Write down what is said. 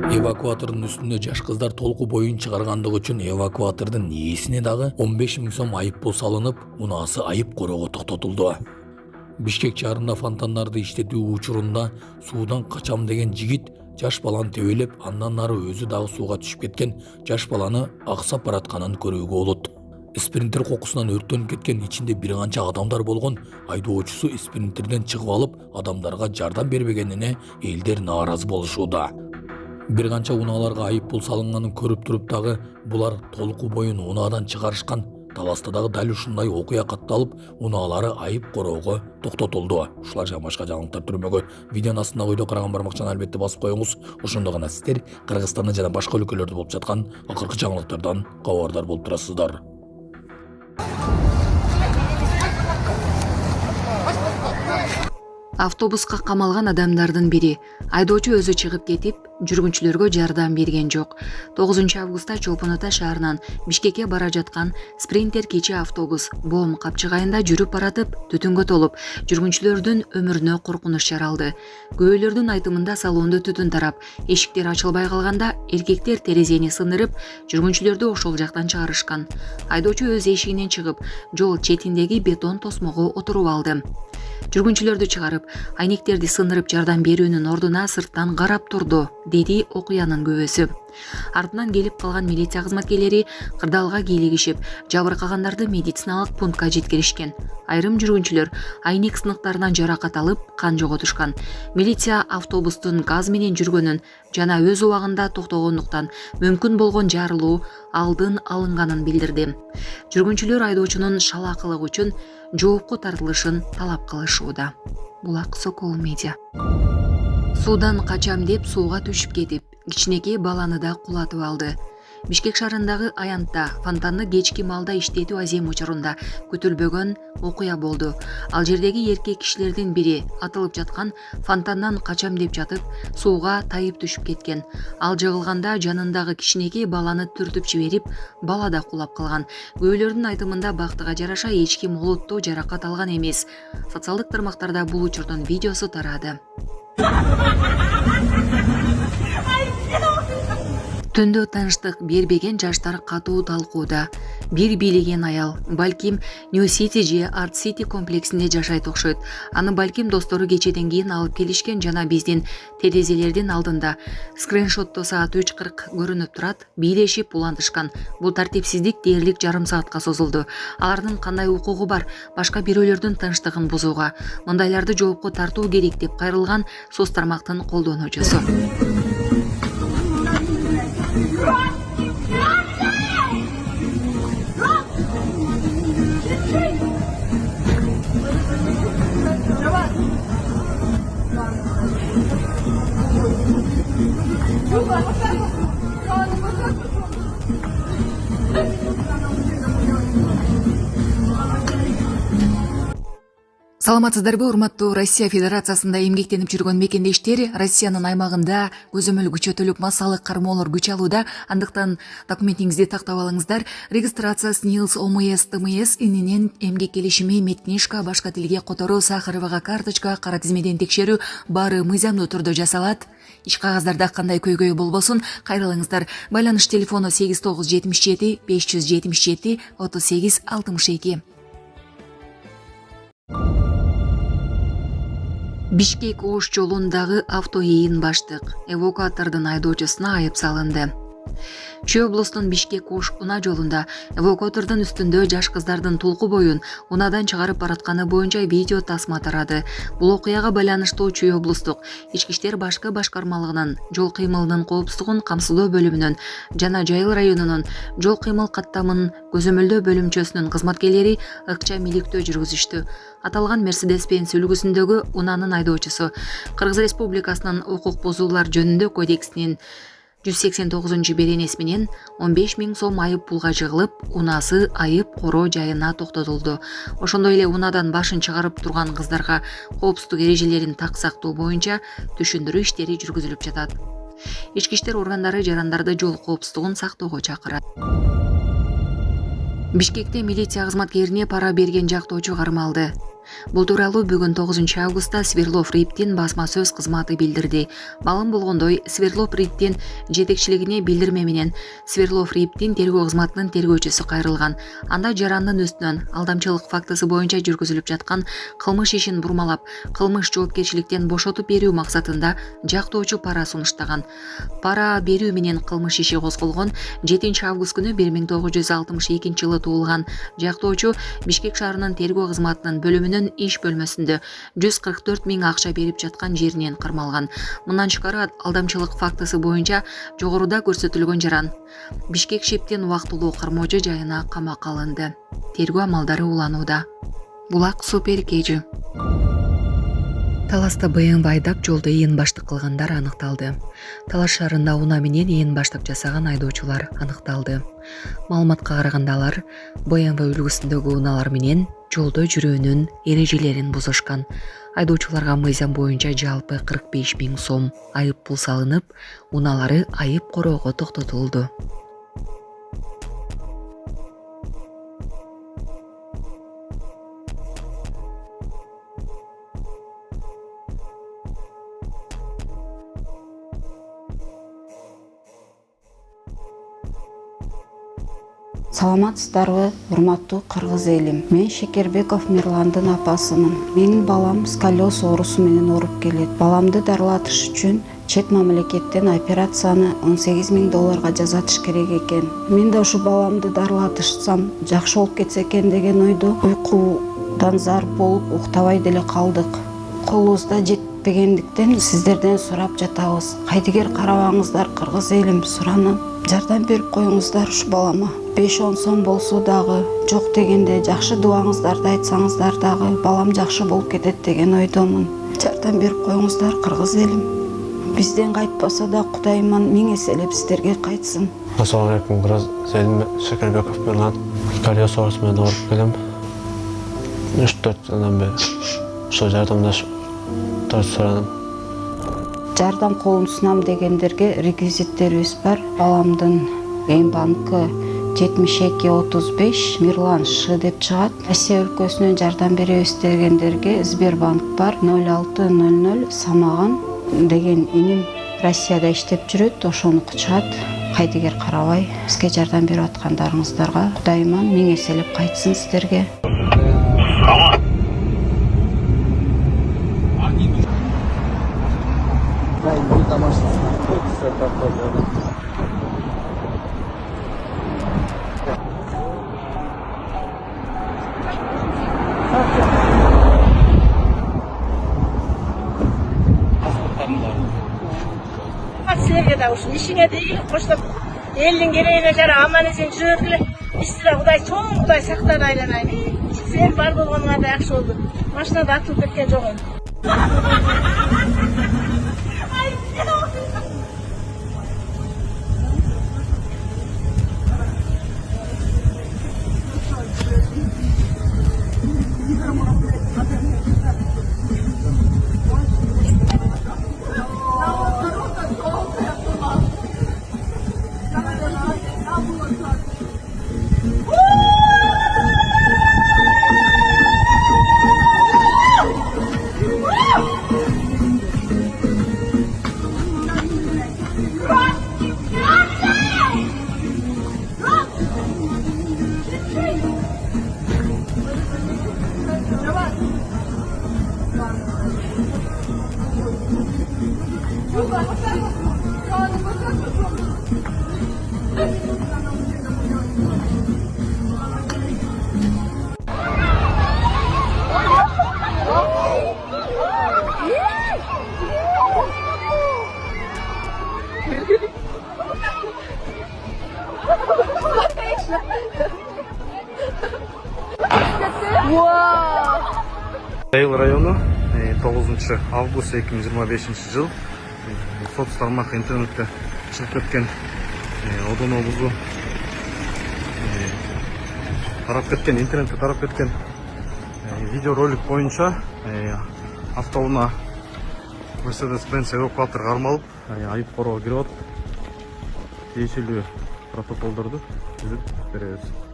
Эвакуатордун үстүнө жаш кыздар толку боюн чыгаргандыгы үчүн эвакуатордун ээсине дагы 15 000 сом айыппул салынып, унаасы айып короого токтотулду. Бишкек шаарында фонтандарды иштетүү учурунда суудан качам деген жигит жаш баланы тебелеп, андан ары өзү дагы сууга түшүп кеткен жаш баланы аксап баратканын көрүүгө болот. Спринтер кокусунан өрттөнүп кеткен ичинде бир канча адамдар болгон. Айдоочусу спринтерден чыгып алып, адамдарга жардам бербегенине элдер нааразы болушууда. Бир канча унааларга айыппул салынганын көрүп туруп дагы булар толку боюн унаадан чыгарышкан. Таласта дагы дал ушундай окуя катталып, унаалары айып короого токтотулду. Ушулар жана башка жаңылыктар түрмөгө видеонун астындагы ойдо караган бармакчаны албетте басып коюңуз. Ошондо гана сиздер Кыргызстанда жана башка өлкөлөрдө болуп жаткан акыркы жаңылыктардан кабардар болуп турасыздар. Автобуска камалган адамдардын бири айдоочу өзү чыгып кетип, жүргүнчүлөргө жардам берген жок. 9 августта Чолпон Ата шаарынан Бишкекке бара жаткан спринтер кечи автобус Боом капчыгайында жүрүп баратып, түтүнгө толуп, жүргүнчүлөрдүн өмүрүнө коркунуч жаралды. Күбөлөрдүн айтымында салондо түтүн тарап, эшиктер ачылбай калганда эркектер терезени сындырып, жүргүнчүлөрдү ошол жактан чыгарышкан. Айдоочу өз эшигинен чыгып, жол четиндеги бетон тосмого отуруп алды. Жүргүнчүлөрдү чыгарып, айнектерди сындырып жардам берүүнүн ордуна сырттан карап турду, деди окуянын күбөсү. Артынан келип калган милиция кызматкерлери кырдаалга кийлигишип, жабыркагандарды медициналык пунктка жеткиришкен. Айрым жүргүнчүлөр айнек сыныктарынан жаракат алып, кан жоготушкан. Милиция автобустун газ менен жүргөнүн жана өз убагында токтогондуктан мүмкүн болгон жарылуу алдын алынганын билдирди. Жүргүнчүлөр айдоочунун шалаакылыгы үчүн жоопко тартылышын талап кылышууда. Булак Сокол Медиа. Суудан качам деп сууга түшүп кетип, кичинекей баланы да кулатып алды. Бишкек шаарындагы Аянтта фонтанды кечки маалда иштетүү азем учурунда күтүлбөгөн окуя болду. Ал жердеги эркек кишилердин бири атылып жаткан фонтандан качам деп жатып, сууга тайып түшүп кеткен. Ал жыгылганда жанындагы кичинекей баланы түртүп жиберип, бала да кулап калган. Күбөлөрдүн айтымында бактыга жараша эч ким олуттуу жаракат алган эмес. Социалдык тармактарда бул учурдун видеосу тарады. Түндө тынчтык бербеген жаштар катуу талкууда. Бир бийлеген аял, балким Нью-Сити же Арт-Сити комплексинде жашайт окшойт. Аны балким достору кечеден кийин алып келишкен жана биздин терезелердин алдында скриншотто саат 3:40 көрүнүп турат, бийлешип улантышкан. Бул тартипсиздик дээрлик жарым саатка созулду. Алардын кандай укугу бар башка бирөөлөрдүн тынчтыгын бузууга? Мындайларды жоопко тартуу керек деп кайрылган соц тармактын колдонуучусу. Саламатсыздарбы, урматтуу Россия Федерациясында эмгектенип жүргөн мекендештер? Россиянын аймагында көзөмөл күчөтүлүп, массалык кармоолор күч алууда. Андыктан документиңизди тактап алыңыздар. Регистрация СНИЛС, ОМС, ТМС ининен эмгек келишими, медкнижка, башка тилге которуу, сахаровага карточка, кара тизмеден текшерүү баары мыйзамдуу түрдө жасалат. Иш кагаздарда кандай көйгөй болбосун, кайрылыңыздар. Байланыш телефону 8977 577 38 62. Бишкек Ош жолундагы автоийин баштык эвакуатордун айдоочусуна айып салынды. Чүй облустун Бишкек Ош унаа жолунда эвакуатордун үстүндө жаш кыздардын толку боюн унаадан чыгарып баратканы боюнча видео тасма тарады. Бул окуяга байланыштуу Чүй облустук ички иштер башкы башкармалыгынын жол кыймылынын коопсуздугун камсыздоо бөлүмүнүн жана Жайыл районунун жол кыймыл каттамын көзөмөлдөө бөлүмчөсүнүн кызматкерлери ыкча миликтөө жүргүзүштү. Аталган Мерседес-Бенц үлгүсүндөгү унаанын айдоочусу Кыргыз Республикасынын укук бузуулар жөнүндө кодексинин 189 беренеси менен 15 000 сом айып пулга жыгылып, унаасы айып короо жайына токтотулду. Ошондой эле унаадан башын чыгарып турган кыздарга коопсуздук эрежелерин так сактоо боюнча түшүндүрүү иштери жүргүзүлүп жатат. Ички иштер органдары жарандарды жол коопсуздугун сактоого чакырат. Бишкекте милиция кызматкерине пара берген жактоочу кармалды. Бул тууралуу бүгүн 9 августта Свердлов РИПтин басма сөз кызматы билдирди. Маалым болгондой, Свердлов РИПтин жетекчилигине билдирме менен Свердлов РИПтин тергөө кызматынын тергөөчүсү кайрылган. Анда жарандын үстүнөн алдамчылык фактысы боюнча жүргүзүлүп жаткан кылмыш ишин бурмалап, кылмыш жоопкерчиликтен бошотуп берүү максатында жактоочу пара сунуштаган. Пара берүү менен кылмыш иши козголгон. 7 август күнү 1962 жылы туулган жактоочу Бишкек шаарынын тергөө кызматынын бөлүмүнүн иш бөлмөсүндө 144 000 акча берип жаткан жеринен кармалган. Мындан тышкары алдамчылык фактысы боюнча жогоруда көрсөтүлгөн жаран Бишкек ШИПтин убактылуу кармоочу жайына камакка алынды. Тергөө амалдары уланууда. Булак супер кежи. Таласта БМВ айдап жолду ээн баштык кылгандар аныкталды. Талас шаарында унаа менен ээн баштык жасаган айдоочулар аныкталды. Маалыматка караганда алар БМВ үлгүсүндөгү унаалар менен жолдо жүрүүнүн эрежелерин бузушкан. Айдоочуларга мыйзам боюнча жалпы 45 000 сом айып пул салынып, унаалары айып короого токтотулду. Саламатсыздарбы, урматтуу кыргыз элим. Мен Шекербеков Мирландын апасымын. Менин балам сколиоз оорусу менен ооруп келет. Баламды дарылатыш үчүн чет мамлекеттен операцияны $18 000 жасатыш керек экен. Мен да ушу баламды дарылатышсам жакшы болуп кетсе экен деген ойдо уйкудан зар болуп уктабай деле калдык. Колубузда жетпегендиктен сиздерден сурап жатабыз. Кайдыгер карабаңыздар кыргыз элим, суранам. Жардам берип коюңуздар ушу балама. 5-10 сом болсо дагы, жок дегенде жакшы дубаңыздарды айтсаңыздар дагы балам жакшы болуп кетет деген ойдомун. Жардам берип коюңуздар кыргыз элим. Бизден кайтпаса да Кудайыман миң эселеп сиздерге кайтсын. Ассаламу алейкум, кыргыз элим. Шекербеков Мирлан. Сколиоз оорусу менен ооруп келем. 3-4 жылдан бери ошо жардамдашып сурадым. Жардам колун сунам дегендерге реквизиттерибиз бар. Баламдын банкы 7235 Мирлан Ш деп чыгат. Россия өлкөсүнөн жардам беребиз дегендерге Сбербанк бар. 0600 Самаган деген иним Россияда иштеп жүрөт, ошонуку чыгат. Кайдыгер карабай бизге жардам берип аткандарыңыздарга Кудайыман миң эселеп кайтсын сиздерге. Силерге да ушул ишиңе ийгилик коштоп, элдин керегине жара аман эсен жүрө бергиле. Иште Кудай чоң Кудай сактап айланайын. Сен бар болгонуңа да жакшы болду. Машинада атылып кеткен жок эми. Айыл району 9 август 2025 жыл сот тармак интернетте чыгып кеткен одонобузду интернетте тарап кеткен видеоролик боюнча автоунаа Mercedes-Benz эвакуатор кармалып айып короого кирип атып, тиешелүү протоколдорду түзүп беребиз.